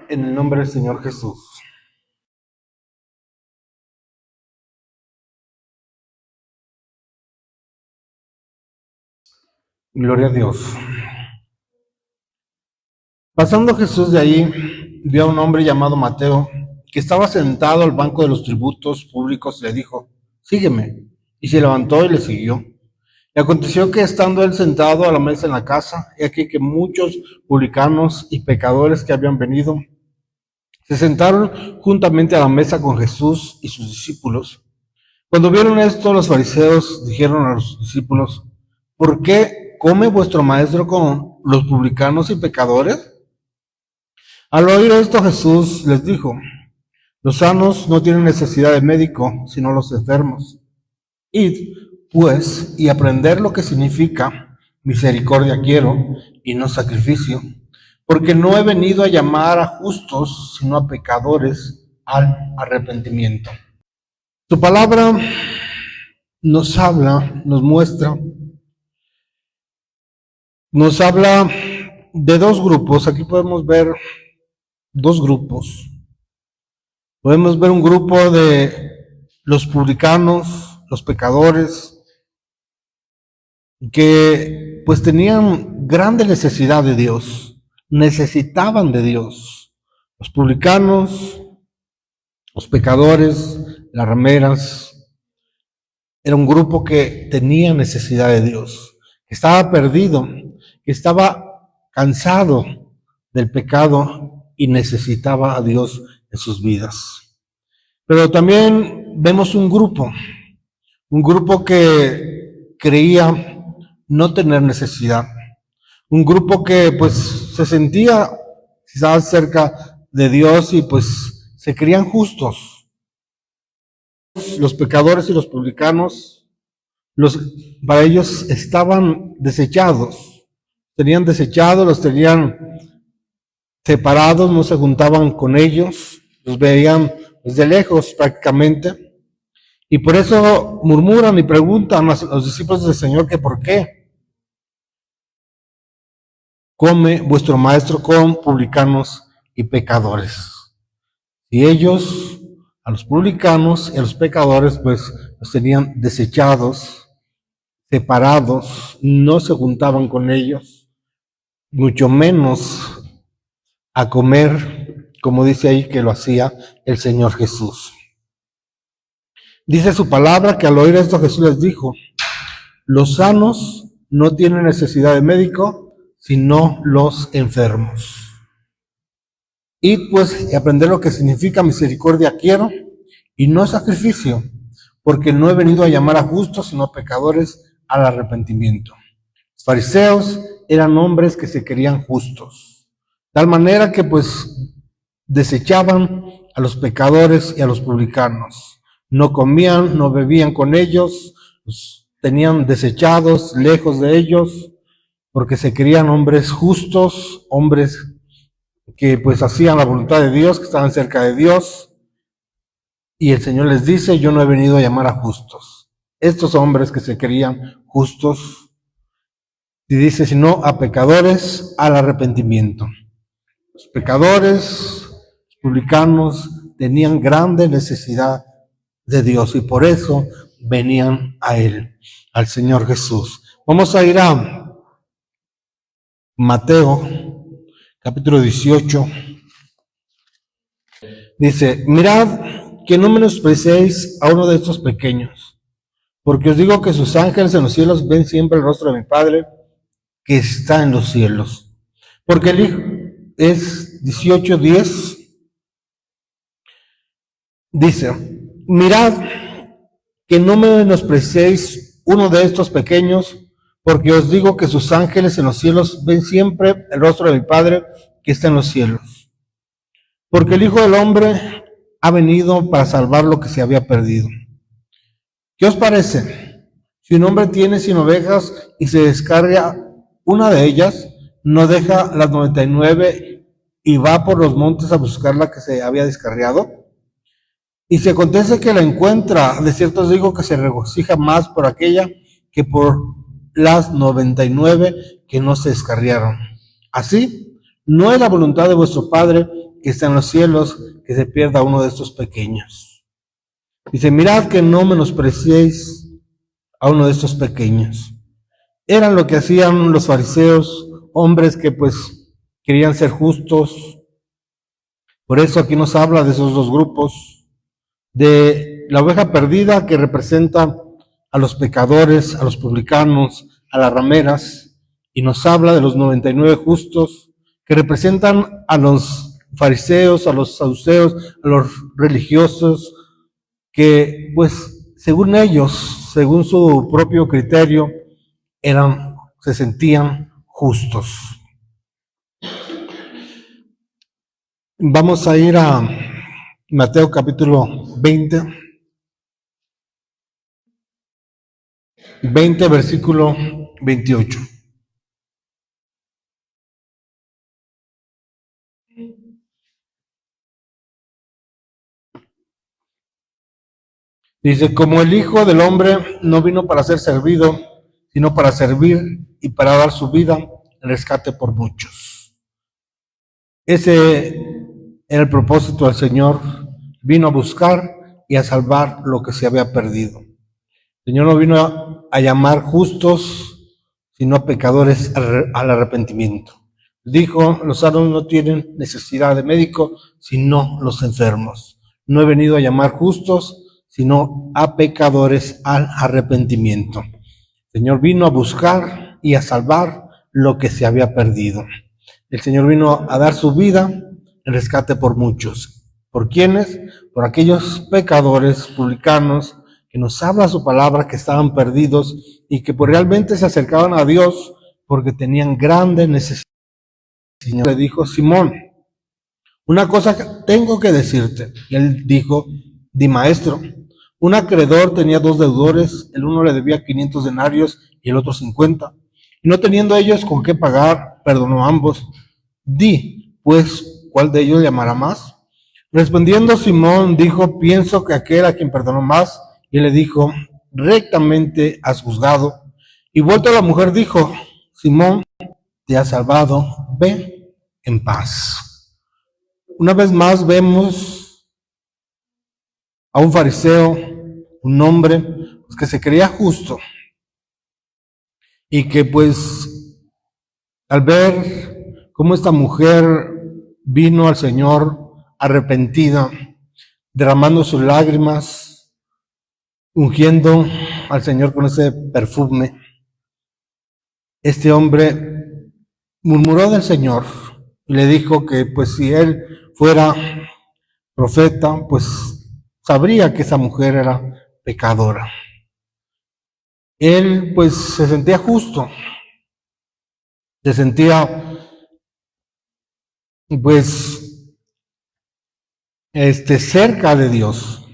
En el nombre del Señor Jesús. Gloria a Dios. Pasando Jesús de ahí, vio a un hombre llamado Mateo, que estaba sentado al banco de los tributos públicos, y le dijo: sígueme. Y se levantó y le siguió. Y aconteció que estando él sentado a la mesa en la casa, he aquí que muchos publicanos y pecadores que habían venido se sentaron juntamente a la mesa con Jesús y sus discípulos. Cuando vieron esto, los fariseos dijeron a los discípulos: ¿por qué come vuestro maestro con los publicanos y pecadores? Al oír esto, Jesús les dijo: los sanos no tienen necesidad de médico, sino los enfermos. Id, pues, y aprender lo que significa misericordia quiero, y no sacrificio, porque no he venido a llamar a justos, sino a pecadores al arrepentimiento. Su palabra nos habla, nos habla de dos grupos. Aquí podemos ver dos grupos. Podemos ver un grupo de los publicanos, los pecadores, que pues tenían grande necesidad de Dios, necesitaban de Dios. Los publicanos, los pecadores, las rameras, era un grupo que tenía necesidad de Dios, que estaba perdido, que estaba cansado del pecado y necesitaba a Dios en sus vidas. Pero también vemos un grupo que creía no tener necesidad, un grupo que pues se sentía quizás cerca de Dios y pues se creían justos. Los pecadores y los publicanos, para ellos estaban desechados, los tenían separados, no se juntaban con ellos, los veían desde lejos prácticamente, y por eso murmuran y preguntan a los discípulos del Señor que por qué come vuestro maestro con publicanos y pecadores. Y ellos, a los publicanos y a los pecadores, pues los tenían desechados, separados, no se juntaban con ellos, mucho menos a comer, como dice ahí que lo hacía el Señor Jesús. Dice su palabra que al oír esto Jesús les dijo: los sanos no tienen necesidad de médico, sino los enfermos. Id pues y aprender lo que significa misericordia quiero, y no sacrificio, porque no he venido a llamar a justos, sino a pecadores al arrepentimiento. Los fariseos eran hombres que se creían justos, tal manera que pues desechaban a los pecadores y a los publicanos. No comían, no bebían con ellos, los tenían desechados, lejos de ellos, porque se creían hombres justos, hombres que pues hacían la voluntad de Dios, que estaban cerca de Dios. Y el Señor les dice: yo no he venido a llamar a justos. Estos hombres que se creían justos, y dice, sino a pecadores al arrepentimiento. Los pecadores, los publicanos, tenían grande necesidad de Dios y por eso venían a Él, al Señor Jesús. Vamos a ir a Mateo, capítulo 18. Dice: mirad que no menospreciéis a uno de estos pequeños, porque os digo que sus ángeles en los cielos ven siempre el rostro de mi Padre que está en los cielos. Porque el Hijo es 18:10. Dice: mirad que no menospreciéis uno de estos pequeños, porque os digo que sus ángeles en los cielos ven siempre el rostro de mi Padre que está en los cielos. Porque el Hijo del Hombre ha venido para salvar lo que se había perdido. ¿Qué os parece? Si un hombre tiene 100 ovejas y se descarga una de ellas, ¿no deja las 99 y va por los montes a buscar la que se había descarriado? Y si acontece que la encuentra, de cierto os digo que se regocija más por aquella que por las 99 que no se descarriaron. Así, no es la voluntad de vuestro Padre que está en los cielos que se pierda uno de estos pequeños. Dice, mirad que no menospreciéis a uno de estos pequeños. Eran lo que hacían los fariseos, hombres que pues querían ser justos. Por eso aquí nos habla de esos dos grupos, de la oveja perdida que representa a los pecadores, a los publicanos, a las rameras, y nos habla de los 99 justos que representan a los fariseos, a los saduceos, a los religiosos, que pues según ellos, según su propio criterio, se sentían justos. Vamos a ir a Mateo capítulo 20, versículo 28. Dice, como el Hijo del Hombre no vino para ser servido, sino para servir y para dar su vida en rescate por muchos. Ese era el propósito del Señor. Vino a buscar y a salvar lo que se había perdido. El Señor no vino a llamar justos, sino a pecadores al arrepentimiento. Dijo, los sanos no tienen necesidad de médico, sino los enfermos. No he venido a llamar justos, sino a pecadores al arrepentimiento. El Señor vino a buscar y a salvar lo que se había perdido. El Señor vino a dar su vida en rescate por muchos. ¿Por quiénes? Por aquellos pecadores publicanos que nos habla su palabra, que estaban perdidos y que pues realmente se acercaban a Dios porque tenían grande necesidad. El Señor le dijo, Simón, una cosa tengo que decirte. Y él dijo, di maestro. Un acreedor tenía 2 deudores, el uno le debía 500 denarios y el otro 50. Y no teniendo ellos con qué pagar, perdonó a ambos. Di, pues, ¿cuál de ellos llamará más? Respondiendo Simón, dijo, pienso que aquel a quien perdonó más. Y le dijo, rectamente has juzgado. Y vuelto a la mujer dijo, Simón, te has salvado, ve en paz. Una vez más vemos a un fariseo, un hombre pues, que se creía justo y que pues al ver cómo esta mujer vino al Señor arrepentida, derramando sus lágrimas, ungiendo al Señor con ese perfume, este hombre murmuró del Señor y le dijo que pues si él fuera profeta, pues sabría que esa mujer era pecadora. Él pues se sentía justo, se sentía pues cerca de Dios,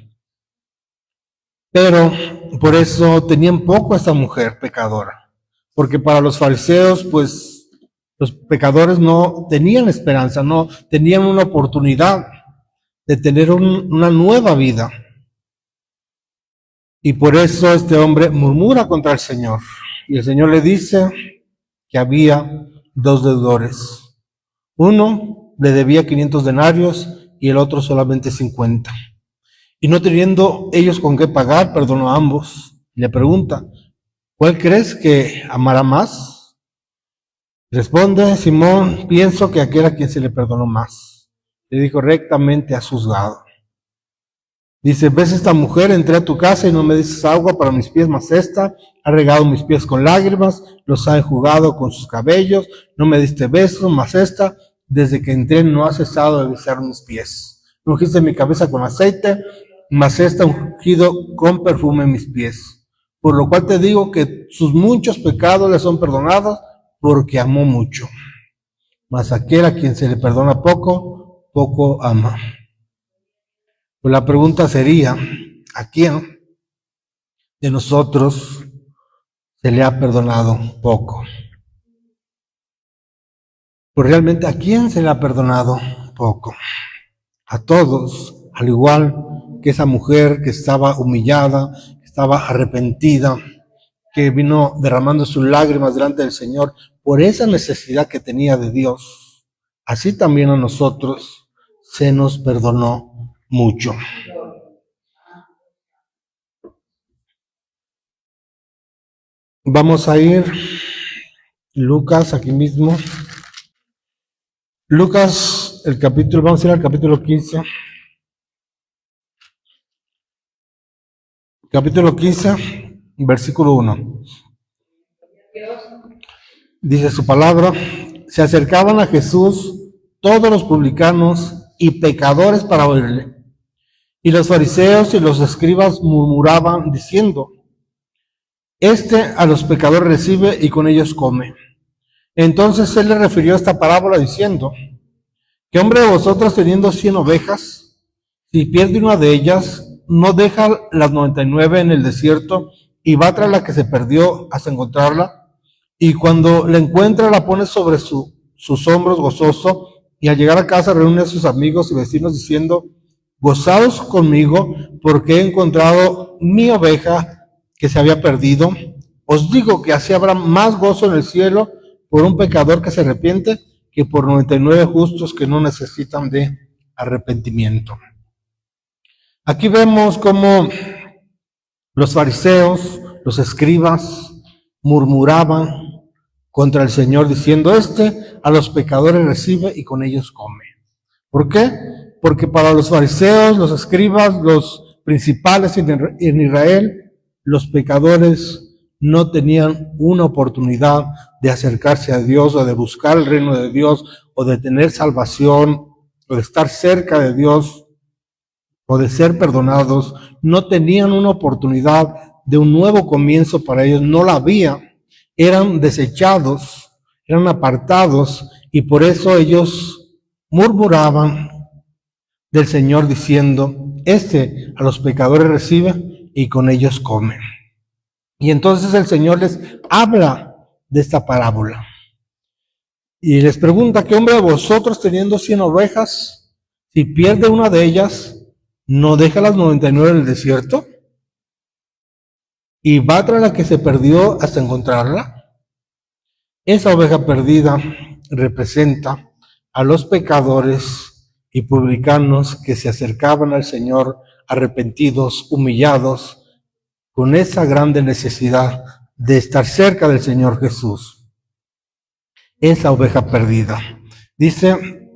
pero por eso tenían poco a esta mujer pecadora, porque para los fariseos pues los pecadores no tenían esperanza, no tenían una oportunidad de tener una nueva vida. Y por eso este hombre murmura contra el Señor. Y el Señor le dice que había 2 deudores. Uno le debía 500 denarios y el otro solamente 50. Y no teniendo ellos con qué pagar, perdonó a ambos. Y le pregunta, ¿cuál crees que amará más? Responde Simón, pienso que aquel a quien se le perdonó más. Le dijo, rectamente has juzgado. Dice, ves esta mujer, entré a tu casa y no me dices agua para mis pies, mas esta ha regado mis pies con lágrimas, los ha enjugado con sus cabellos, no me diste besos, mas esta, desde que entré no ha cesado de besar mis pies. No ungiste mi cabeza con aceite, mas esta ha ungido con perfume mis pies. Por lo cual te digo que sus muchos pecados le son perdonados, porque amó mucho. Mas aquel a quien se le perdona poco, poco ama. Pues la pregunta sería, ¿a quién de nosotros se le ha perdonado poco? Pues realmente, ¿a quién se le ha perdonado poco? A todos, al igual que esa mujer que estaba humillada, que estaba arrepentida, que vino derramando sus lágrimas delante del Señor por esa necesidad que tenía de Dios. Así también a nosotros se nos perdonó mucho. Vamos a ir Lucas aquí mismo. Lucas, vamos a ir al capítulo 15. Capítulo 15, versículo 1. Dice su palabra: se acercaban a Jesús todos los publicanos y pecadores para oírle. Y los fariseos y los escribas murmuraban diciendo: este a los pecadores recibe y con ellos come. Entonces él le refirió esta parábola diciendo: ¿qué hombre de vosotros, teniendo 100 ovejas, si pierde una de ellas, no deja las 99 en el desierto y va tras la que se perdió hasta encontrarla? Y cuando la encuentra, la pone sobre sus hombros gozoso, y al llegar a casa reúne a sus amigos y vecinos diciendo: gozaos conmigo, porque he encontrado mi oveja que se había perdido. Os digo que así habrá más gozo en el cielo por un pecador que se arrepiente que por 99 justos que no necesitan de arrepentimiento. Aquí vemos cómo los fariseos, los escribas, murmuraban contra el Señor diciendo: este a los pecadores recibe y con ellos come. ¿Por qué? Porque para los fariseos, los escribas, los principales en Israel, los pecadores no tenían una oportunidad de acercarse a Dios o de buscar el reino de Dios o de tener salvación o de estar cerca de Dios o de ser perdonados. No tenían una oportunidad de un nuevo comienzo para ellos, no la había. Eran desechados, eran apartados, y por eso ellos murmuraban del Señor diciendo: este a los pecadores recibe y con ellos come. Y entonces el Señor les habla de esta parábola y les pregunta: ¿qué hombre de vosotros, teniendo 100 ovejas, si pierde una de ellas, no deja las 99 en el desierto y va tras la que se perdió hasta encontrarla? Esa oveja perdida representa a los pecadores y publicanos que se acercaban al Señor arrepentidos, humillados, con esa grande necesidad de estar cerca del Señor Jesús. Esa oveja perdida. Dice: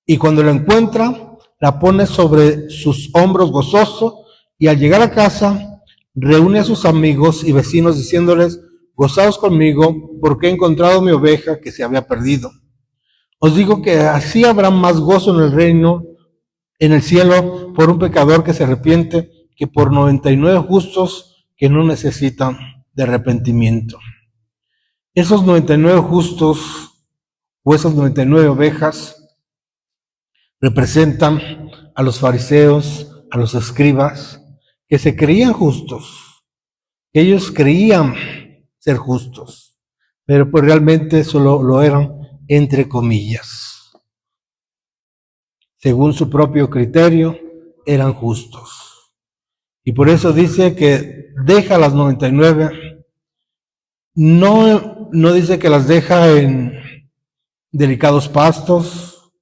y cuando la encuentra, la pone sobre sus hombros gozoso, y al llegar a casa, reúne a sus amigos y vecinos diciéndoles: gozaos conmigo, porque he encontrado mi oveja que se había perdido. Os digo que así habrá más gozo en el reino, en el cielo, por un pecador que se arrepiente, que por 99 justos que no necesitan de arrepentimiento. Esos 99 justos o esas 99 ovejas representan a los fariseos, a los escribas, que se creían justos. Ellos creían ser justos, pero pues realmente solo lo eran entre comillas. Según su propio criterio, eran justos. Y por eso dice que deja las 99. No dice que las deja en delicados pastos.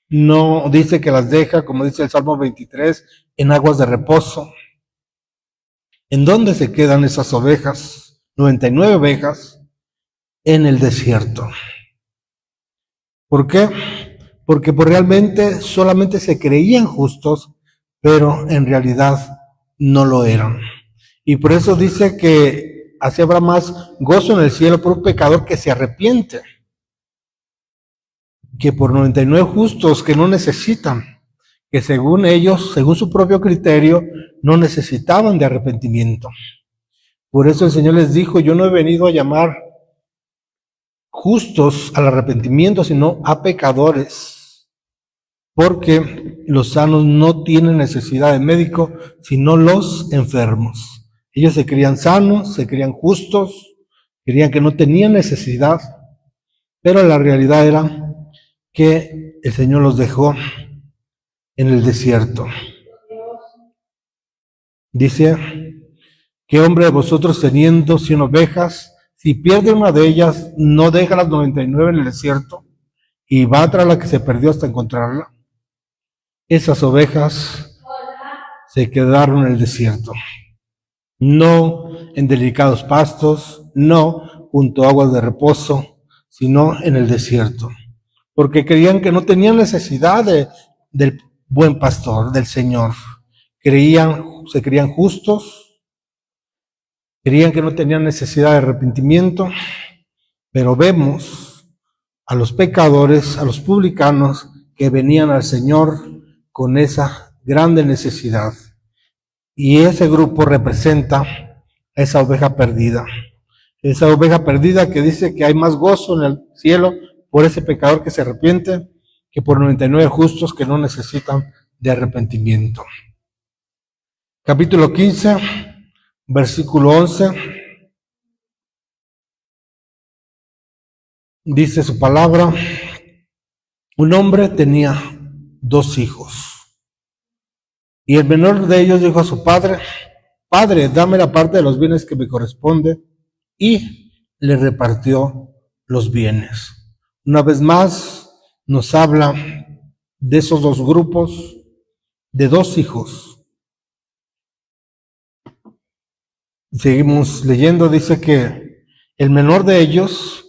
No dice que las deja, como dice el Salmo 23, en aguas de reposo. ¿En dónde se quedan esas ovejas? 99 ovejas en el desierto. ¿Por qué? Porque pues realmente solamente se creían justos, pero en realidad no lo eran. Y por eso dice que así habrá más gozo en el cielo por un pecador que se arrepiente, que por 99 justos que no necesitan, que según ellos, según su propio criterio, no necesitaban de arrepentimiento. Por eso el Señor les dijo: yo no he venido a llamar justos al arrepentimiento, sino a pecadores. Porque los sanos no tienen necesidad de médico, sino los enfermos. Ellos se creían sanos, se creían justos, creían que no tenían necesidad, pero la realidad era que el Señor los dejó en el desierto. Dice: ¿qué hombre de vosotros, teniendo 100 ovejas, si pierde una de ellas, no deja las 99 en el desierto y va tras la que se perdió hasta encontrarla? esas ovejas se quedaron en el desierto, no en delicados pastos, no junto a aguas de reposo, sino en el desierto, porque creían que no tenían necesidad del buen pastor, del Señor. Se creían justos, creían que no tenían necesidad de arrepentimiento, pero vemos a los pecadores, a los publicanos que venían al Señor con esa grande necesidad. Y ese grupo representa a esa oveja perdida. Esa oveja perdida que dice que hay más gozo en el cielo por ese pecador que se arrepiente que por 99 justos que no necesitan de arrepentimiento. Capítulo 15, versículo 11. Dice su palabra: un hombre tenía 2 hijos, y el menor de ellos dijo a su padre: Padre, dame la parte de los bienes que me corresponde, y le repartió los bienes. Una vez más nos habla de esos 2 grupos, de 2 hijos. Seguimos leyendo, dice que el menor de ellos,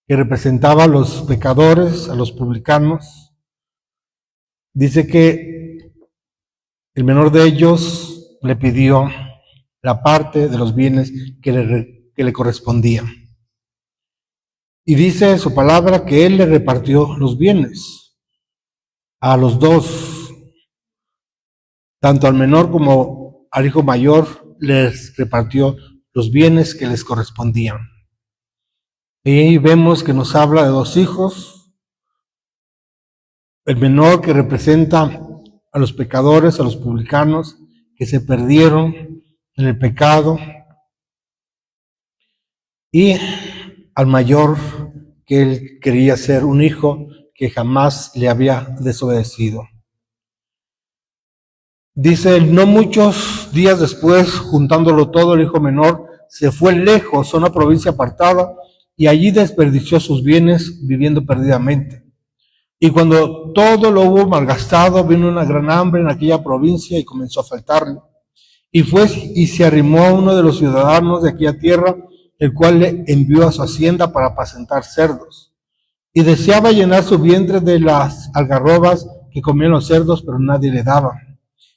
que representaba a los pecadores, a los publicanos, dice que el menor de ellos le pidió la parte de los bienes que le correspondían. Y dice su palabra que él le repartió los bienes a los 2, tanto al menor como al hijo mayor, les repartió los bienes que les correspondían. Y ahí vemos que nos habla de 2 hijos, el menor que representa a los pecadores, a los publicanos, que se perdieron en el pecado, y al mayor, que él quería ser un hijo que jamás le había desobedecido. Dice, no muchos días después, juntándolo todo, el hijo menor se fue lejos a una provincia apartada y allí desperdició sus bienes viviendo perdidamente. Y cuando todo lo hubo malgastado, vino una gran hambre en aquella provincia y comenzó a faltarle. Y fue y se arrimó a uno de los ciudadanos de aquella tierra, el cual le envió a su hacienda para apacentar cerdos. Y deseaba llenar su vientre de las algarrobas que comían los cerdos, pero nadie le daba.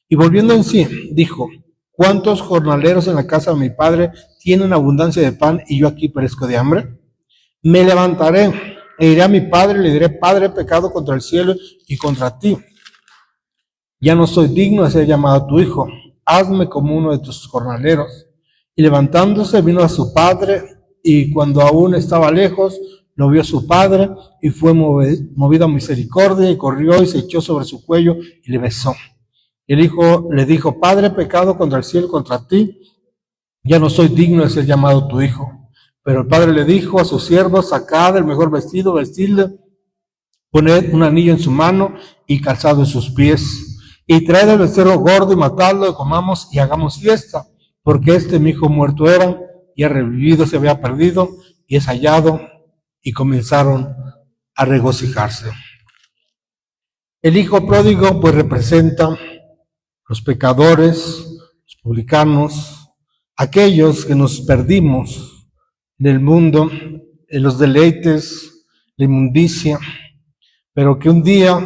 Y volviendo en sí, dijo: ¿cuántos jornaleros en la casa de mi padre tienen abundancia de pan y yo aquí perezco de hambre? Me levantaré e iré a mi padre y le diré: Padre, he pecado contra el cielo y contra ti. Ya no soy digno de ser llamado tu hijo. Hazme como uno de tus jornaleros. Y levantándose vino a su padre, y cuando aún estaba lejos, lo vio su padre, y fue movido a misericordia, y corrió y se echó sobre su cuello y le besó. Y el hijo le dijo: Padre, he pecado contra el cielo y contra ti, ya no soy digno de ser llamado tu hijo. Pero el padre le dijo a sus siervos: sacad el mejor vestido, vestidle, poned un anillo en su mano y calzado en sus pies, y traed el becerro gordo y matadlo, y comamos y hagamos fiesta, porque mi hijo muerto era, y ha revivido, se había perdido, y es hallado. Y comenzaron a regocijarse. El hijo pródigo pues representa los pecadores, los publicanos, aquellos que nos perdimos en el mundo, en los deleites, la inmundicia, pero que un día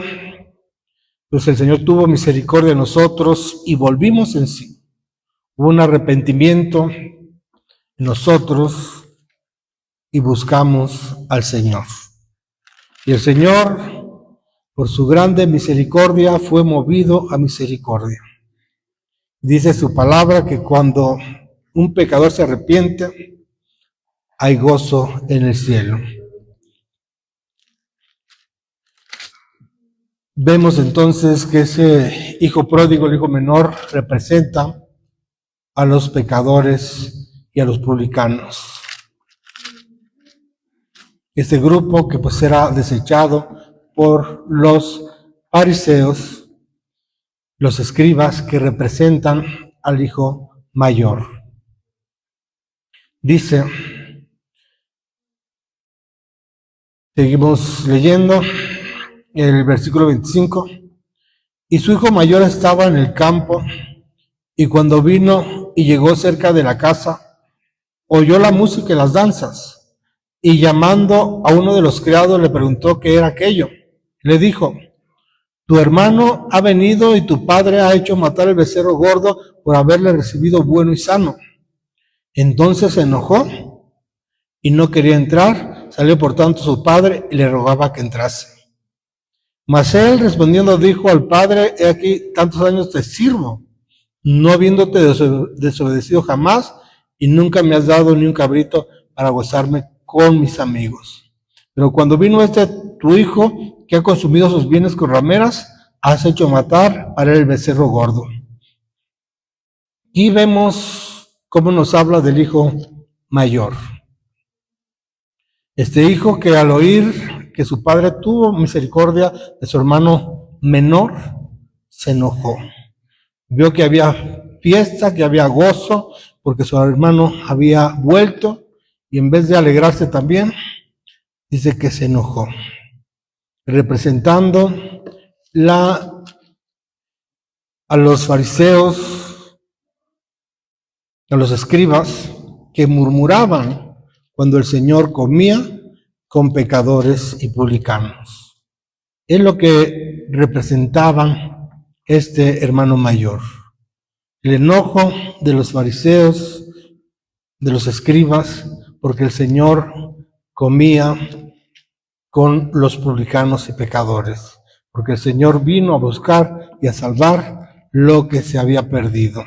pues el Señor tuvo misericordia de nosotros y volvimos en sí. Hubo un arrepentimiento en nosotros y buscamos al Señor. Y el Señor, por su grande misericordia, fue movido a misericordia. Dice su palabra que cuando un pecador se arrepiente, hay gozo en el cielo. Vemos entonces que ese hijo pródigo, el hijo menor, representa a los pecadores y a los publicanos. Este grupo que pues era desechado por los fariseos, los escribas, que representan al hijo mayor. Dice, seguimos leyendo el versículo 25, Y su hijo mayor estaba en el campo, y cuando vino y llegó cerca de la casa, oyó la música y las danzas, y llamando a uno de los criados le preguntó qué era aquello. Le dijo: tu hermano ha venido y tu padre ha hecho matar el becerro gordo por haberle recibido bueno y sano. Entonces se enojó y no quería entrar. Salió por tanto su padre y le rogaba que entrase. Mas él respondiendo dijo al padre: he aquí tantos años te sirvo, no habiéndote desobedecido jamás, y nunca me has dado ni un cabrito para gozarme con mis amigos. Pero cuando vino tu hijo, que ha consumido sus bienes con rameras, has hecho matar para él el becerro gordo. Y vemos cómo nos habla del hijo mayor. Este hijo que al oír que su padre tuvo misericordia de su hermano menor, se enojó. Vio que había fiesta, que había gozo, porque su hermano había vuelto, y en vez de alegrarse también, dice que se enojó, representando a los fariseos, a los escribas, que murmuraban cuando el Señor comía con pecadores y publicanos. Es lo que representaban este hermano mayor. El enojo de los fariseos, de los escribas, porque el Señor comía con los publicanos y pecadores, porque el Señor vino a buscar y a salvar lo que se había perdido.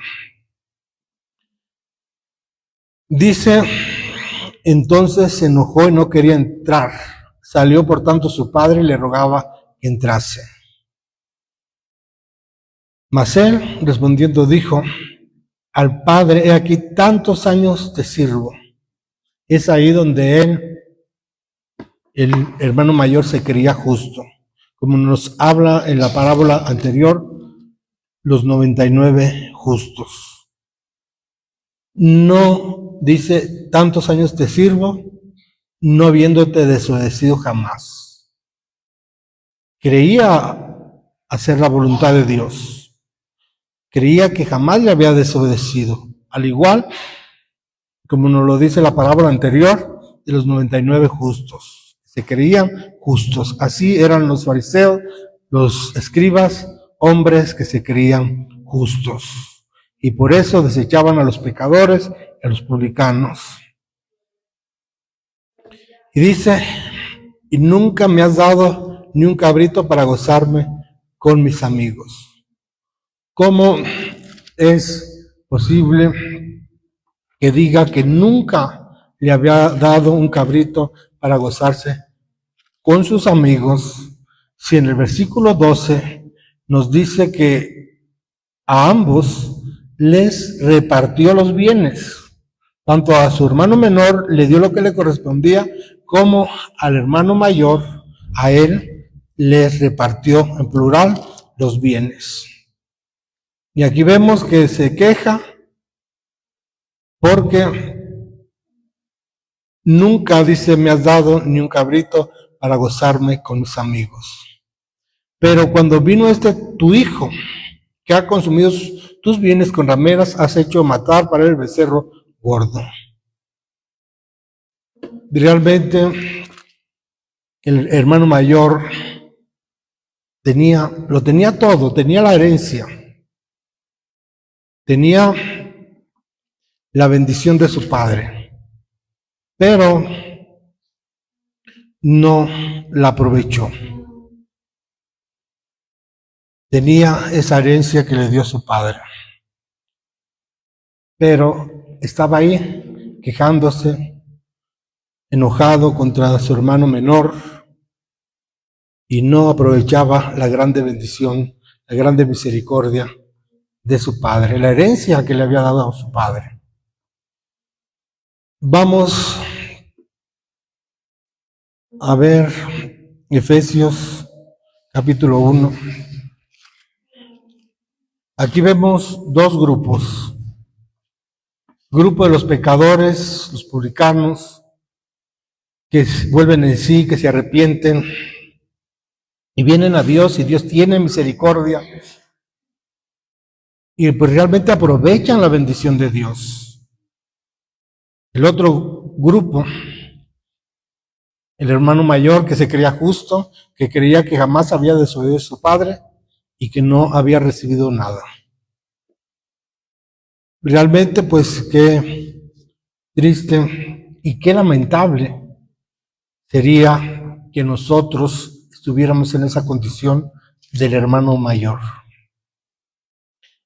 Dice, entonces se enojó y no quería entrar. Salió por tanto su padre y le rogaba que entrase. Mas él respondiendo dijo al padre: he aquí tantos años te sirvo. Es ahí donde él, el hermano mayor, se creía justo, como nos habla en la parábola anterior, los 99 justos. No dice tantos años te sirvo, no habiéndote desobedecido jamás. Creía hacer la voluntad de Dios. Creía que jamás le había desobedecido. Al igual, como nos lo dice la parábola anterior, de los 99 justos. Se creían justos. Así eran los fariseos, los escribas, hombres que se creían justos. Y por eso desechaban a los pecadores y a los publicanos. Y dice, y nunca me has dado ni un cabrito para gozarme con mis amigos. ¿Cómo es posible que diga que nunca le había dado un cabrito para gozarse con sus amigos, si en el versículo 12 nos dice que a ambos les repartió los bienes? Tanto a su hermano menor le dio lo que le correspondía, como al hermano mayor, a él les repartió en plural los bienes. Y aquí vemos que se queja porque nunca, dice, me has dado ni un cabrito para gozarme con mis amigos. Pero cuando vino tu hijo, que ha consumido tus bienes con rameras, has hecho matar para el becerro gordo. Realmente el hermano mayor lo tenía todo, tenía la herencia, tenía la bendición de su padre, pero no la aprovechó. Tenía esa herencia que le dio su padre, pero estaba ahí quejándose, enojado contra su hermano menor, y no aprovechaba la grande bendición, la grande misericordia de su padre, la herencia que le había dado a su padre. Vamos a ver Efesios capítulo 1. Aquí vemos dos grupos. Grupo de los pecadores, los publicanos, que vuelven en sí, que se arrepienten, y vienen a Dios y Dios tiene misericordia y pues realmente aprovechan la bendición de Dios. El otro grupo, el hermano mayor que se creía justo, que creía que jamás había desobedecido a su padre y que no había recibido nada. Realmente pues qué triste y qué lamentable sería que nosotros estuviéramos en esa condición del hermano mayor.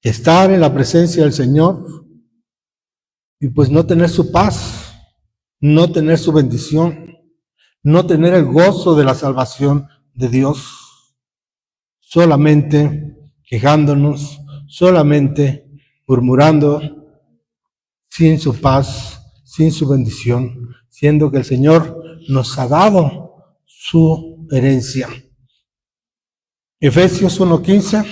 Estar en la presencia del Señor y pues no tener su paz, no tener su bendición, no tener el gozo de la salvación de Dios, solamente quejándonos, solamente murmurando, sin su paz, sin su bendición, siendo que el Señor nos ha dado su herencia. Efesios 1:15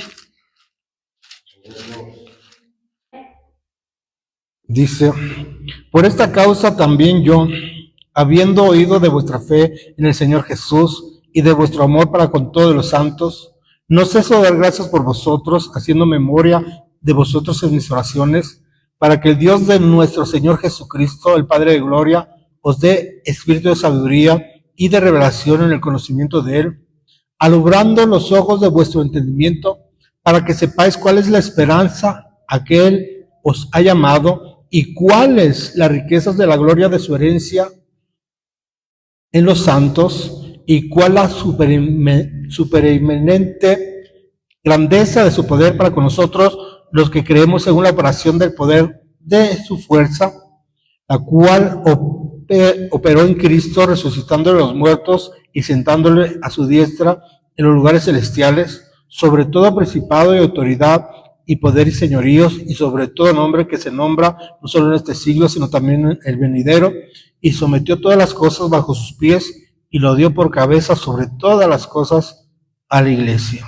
dice: por esta causa también yo, habiendo oído de vuestra fe en el Señor Jesús y de vuestro amor para con todos los santos, no ceso de dar gracias por vosotros, haciendo memoria de vosotros en mis oraciones, para que el Dios de nuestro Señor Jesucristo, el Padre de gloria, os dé espíritu de sabiduría y de revelación en el conocimiento de Él, alumbrando los ojos de vuestro entendimiento, para que sepáis cuál es la esperanza a que Él os ha llamado y cuáles las riquezas de la gloria de su herencia en los santos y cuál la supereminente grandeza de su poder para con nosotros, los que creemos según la operación del poder de su fuerza, la cual operó en Cristo, resucitando de los muertos y sentándole a su diestra en los lugares celestiales, sobre todo principado y autoridad y poder y señoríos, y sobre todo nombre que se nombra no solo en este siglo, sino también en el venidero, y sometió todas las cosas bajo sus pies, y lo dio por cabeza sobre todas las cosas a la iglesia.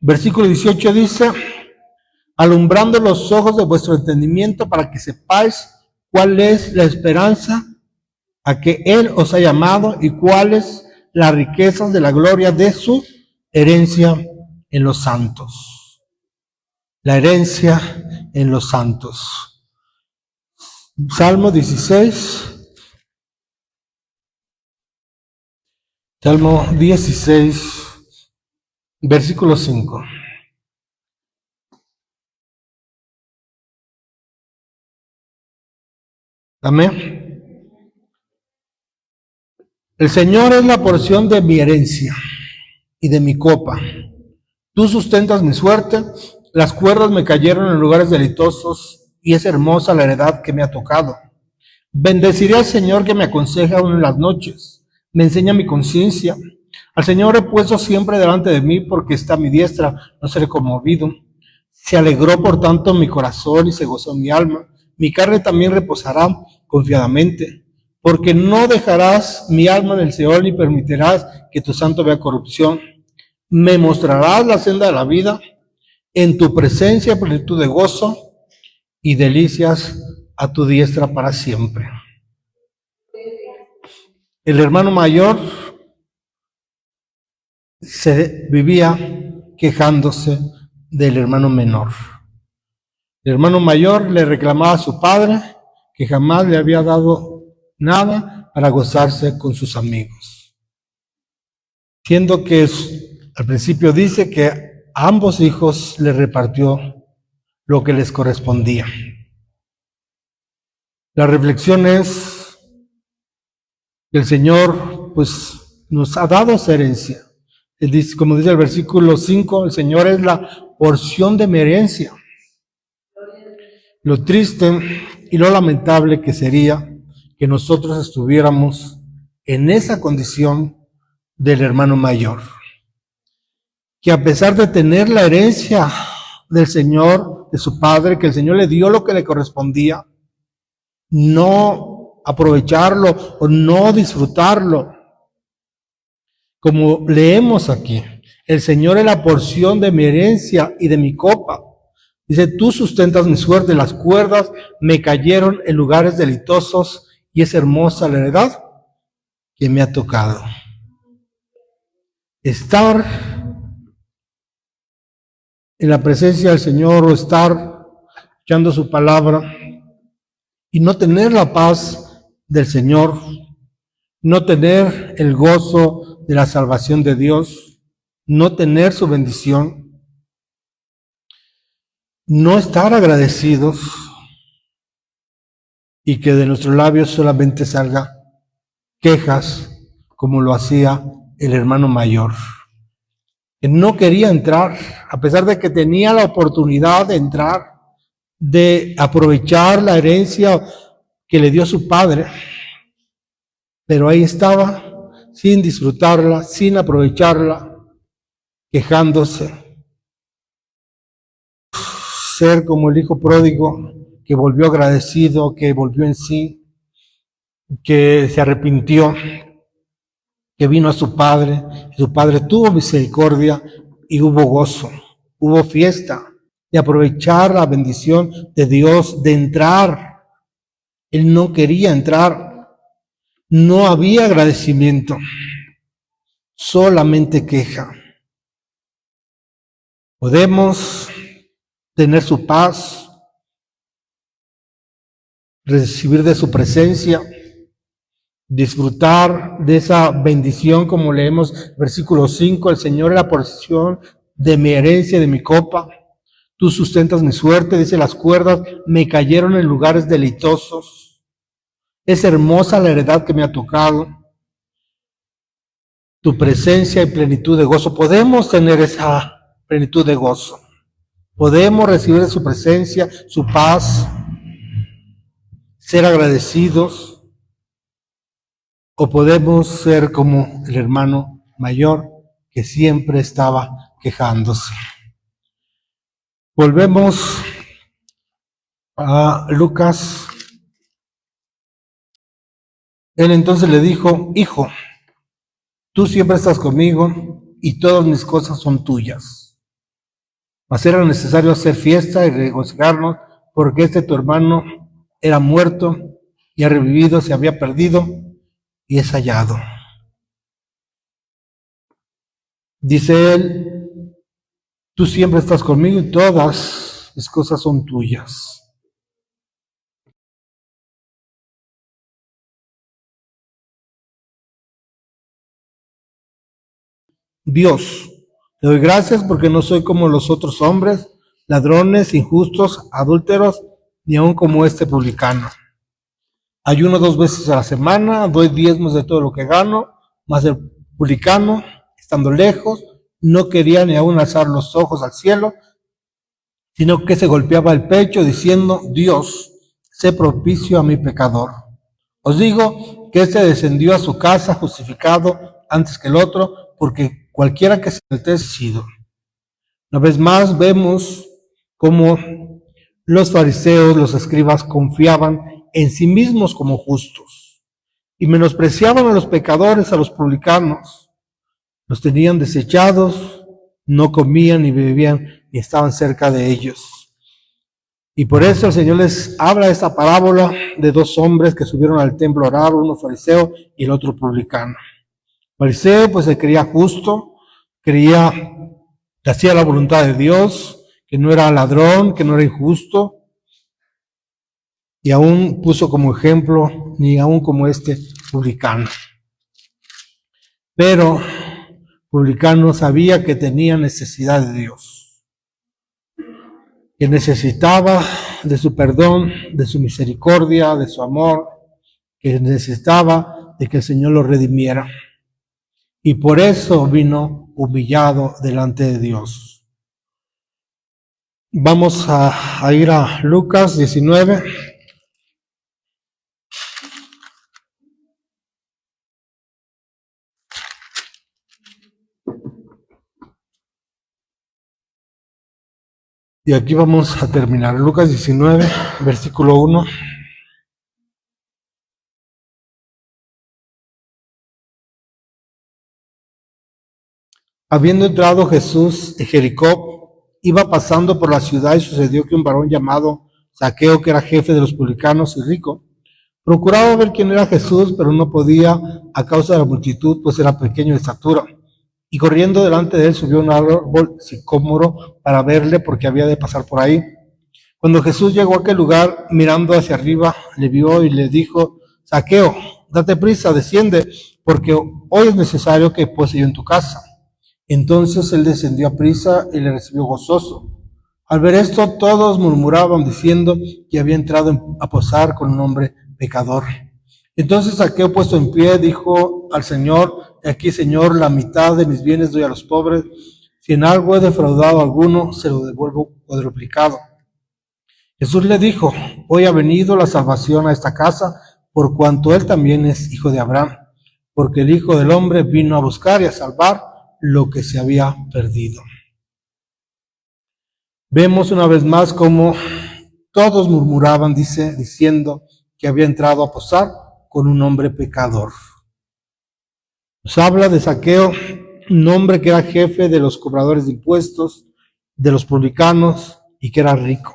Versículo 18 dice: alumbrando los ojos de vuestro entendimiento, para que sepáis cuál es la esperanza a que Él os ha llamado y cuáles las riquezas de la gloria de su herencia en los santos. La herencia en los santos. Salmo 16. Salmo 16, versículo 5. Amén. El Señor es la porción de mi herencia y de mi copa. Tú sustentas mi suerte, las cuerdas me cayeron en lugares deleitosos, y es hermosa la heredad que me ha tocado. Bendeciré al Señor que me aconseja aún en las noches, me enseña mi conciencia. Al Señor he puesto siempre delante de mí, porque está a mi diestra, no seré conmovido. Se alegró por tanto mi corazón y se gozó mi alma. Mi carne también reposará confiadamente, porque no dejarás mi alma en el Seol ni permitirás que tu santo vea corrupción. Me mostrarás la senda de la vida, en tu presencia plenitud de gozo y delicias a tu diestra para siempre. El hermano mayor se vivía quejándose del hermano menor. El hermano mayor le reclamaba a su padre que jamás le había dado nada para gozarse con sus amigos. Siendo que al principio dice que a ambos hijos le repartió lo que les correspondía. La reflexión es que el Señor pues nos ha dado esa herencia. Él dice, como dice el versículo 5, el Señor es la porción de mi herencia. Lo triste y lo lamentable que sería que nosotros estuviéramos en esa condición del hermano mayor, que a pesar de tener la herencia del Señor, de su Padre, que el Señor le dio lo que le correspondía, no aprovecharlo o no disfrutarlo. Como leemos aquí, el Señor es la porción de mi herencia y de mi copa. Dice, tú sustentas mi suerte, las cuerdas me cayeron en lugares deleitosos, y es hermosa la heredad que me ha tocado. estar en la presencia del Señor o estar escuchando su palabra y no tener la paz del Señor, no tener el gozo de la salvación de Dios, no tener su bendición, no estar agradecidos y que de nuestros labios solamente salga quejas como lo hacía el hermano mayor. Que no quería entrar, a pesar de que tenía la oportunidad de entrar, de aprovechar la herencia que le dio su padre, pero ahí estaba, sin disfrutarla, sin aprovecharla, quejándose. Ser como el hijo pródigo, que volvió agradecido, que volvió en sí, que se arrepintió, que vino a su padre, y su padre tuvo misericordia y hubo gozo, hubo fiesta, de aprovechar la bendición de Dios, de entrar. Él no quería entrar, no había agradecimiento, solamente queja. Podemos tener su paz, recibir de su presencia, disfrutar de esa bendición, como leemos versículo 5, el Señor es la porción de mi herencia, de mi copa. Tú sustentas mi suerte, dice, las cuerdas me cayeron en lugares deleitosos. Es hermosa la heredad que me ha tocado. Tu presencia y plenitud de gozo. Podemos tener esa plenitud de gozo. Podemos recibir de su presencia, su paz, ser agradecidos, o podemos ser como el hermano mayor que siempre estaba quejándose. Volvemos a Lucas. Él entonces le dijo: hijo, tú siempre estás conmigo y todas mis cosas son tuyas. Mas era necesario hacer fiesta y regocijarnos, porque tu hermano era muerto y ha revivido, se había perdido y es hallado. Dice él: tú siempre estás conmigo y todas mis cosas son tuyas. Dios, te doy gracias porque no soy como los otros hombres, ladrones, injustos, adúlteros, ni aun como este publicano. Ayuno 2 veces a la semana, doy diezmos de todo lo que gano, mas el publicano, estando lejos, no quería ni aun alzar los ojos al cielo, sino que se golpeaba el pecho diciendo: Dios, sé propicio a mi pecador. Os digo que este descendió a su casa justificado antes que el otro, porque cualquiera que se sido. Una vez más vemos cómo los fariseos, los escribas, confiaban en sí mismos como justos y menospreciaban a los pecadores, a los publicanos. Los tenían desechados, no comían ni bebían ni estaban cerca de ellos. Y por eso el Señor les habla esta parábola de 2 hombres que subieron al templo a orar, uno fariseo y el otro publicano. El fariseo pues se creía justo, creía que hacía la voluntad de Dios, que no era ladrón, que no era injusto, y aún puso como ejemplo, ni aún como este publicano. Pero publicano sabía que tenía necesidad de Dios, que necesitaba de su perdón, de su misericordia, de su amor, que necesitaba de que el Señor lo redimiera. Y por eso vino humillado delante de Dios. Vamos a ir a Lucas 19. Y aquí vamos a terminar. Lucas 19, versículo 1. Habiendo entrado Jesús en Jericó, iba pasando por la ciudad y sucedió que un varón llamado Zaqueo, que era jefe de los publicanos y rico, procuraba ver quién era Jesús, pero no podía a causa de la multitud, pues era pequeño de estatura, y corriendo delante de él subió a un árbol sicómoro para verle, porque había de pasar por ahí. Cuando Jesús llegó a aquel lugar, mirando hacia arriba, le vio y le dijo: Zaqueo, date prisa, desciende, porque hoy es necesario que pose yo en tu casa. Entonces él descendió a prisa y le recibió gozoso. Al ver esto, todos murmuraban diciendo que había entrado a posar con un hombre pecador. Entonces Zaqueo, puesto en pie, dijo al Señor: He aquí, Señor, la mitad de mis bienes doy a los pobres. Si en algo he defraudado a alguno, se lo devuelvo cuadruplicado. Jesús le dijo: Hoy ha venido la salvación a esta casa, por cuanto él también es hijo de Abraham, porque el Hijo del Hombre vino a buscar y a salvar lo que se había perdido. Vemos una vez más cómo todos murmuraban, diciendo que había entrado a posar con un hombre pecador. Nos habla de Zaqueo, un hombre que era jefe de los cobradores de impuestos, de los publicanos, y que era rico.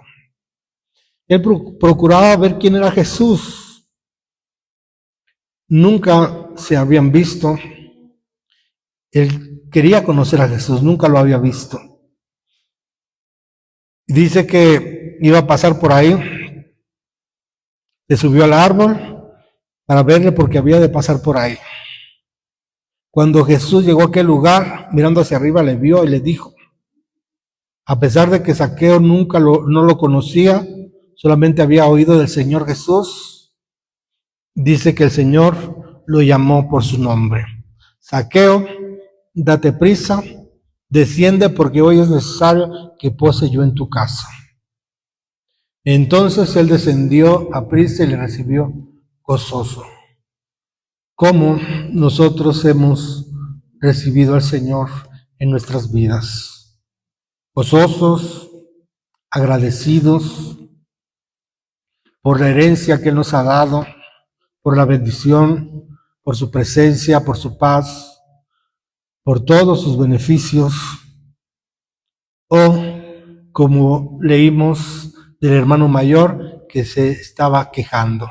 Él procuraba ver quién era Jesús. Nunca se habían visto. Él quería conocer a Jesús, nunca lo había visto. Dice que iba a pasar por ahí, se subió al árbol para verle, porque había de pasar por ahí. Cuando Jesús llegó a aquel lugar, mirando hacia arriba, le vio y le dijo, a pesar de que Zaqueo no lo conocía, solamente había oído del Señor Jesús, dice que el Señor lo llamó por su nombre. Zaqueo, date prisa, desciende, porque hoy es necesario que pose yo en tu casa. Entonces él descendió a prisa y le recibió gozoso. ¿Cómo nosotros hemos recibido al Señor en nuestras vidas? Gozosos, agradecidos por la herencia que Él nos ha dado, por la bendición, por su presencia, por su paz, por todos sus beneficios. O como leímos del hermano mayor que se estaba quejando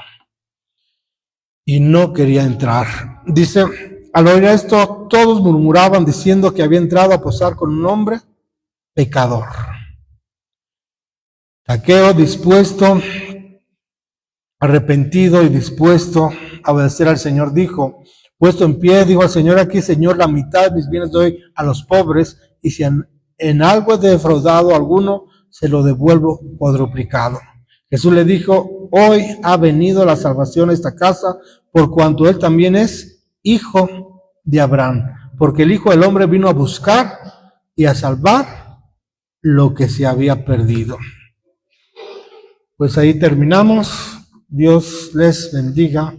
y no quería entrar. Dice, al oír esto, todos murmuraban diciendo que había entrado a posar con un hombre pecador. Zaqueo, dispuesto, arrepentido y dispuesto a obedecer al Señor, dijo, puesto en pie, dijo al Señor: aquí, Señor, la mitad de mis bienes doy a los pobres, y si en algo he defraudado a alguno, se lo devuelvo cuadruplicado. Jesús le dijo, hoy ha venido la salvación a esta casa, por cuanto él también es hijo de Abraham, porque el Hijo del Hombre vino a buscar y a salvar lo que se había perdido. Pues ahí terminamos. Dios les bendiga.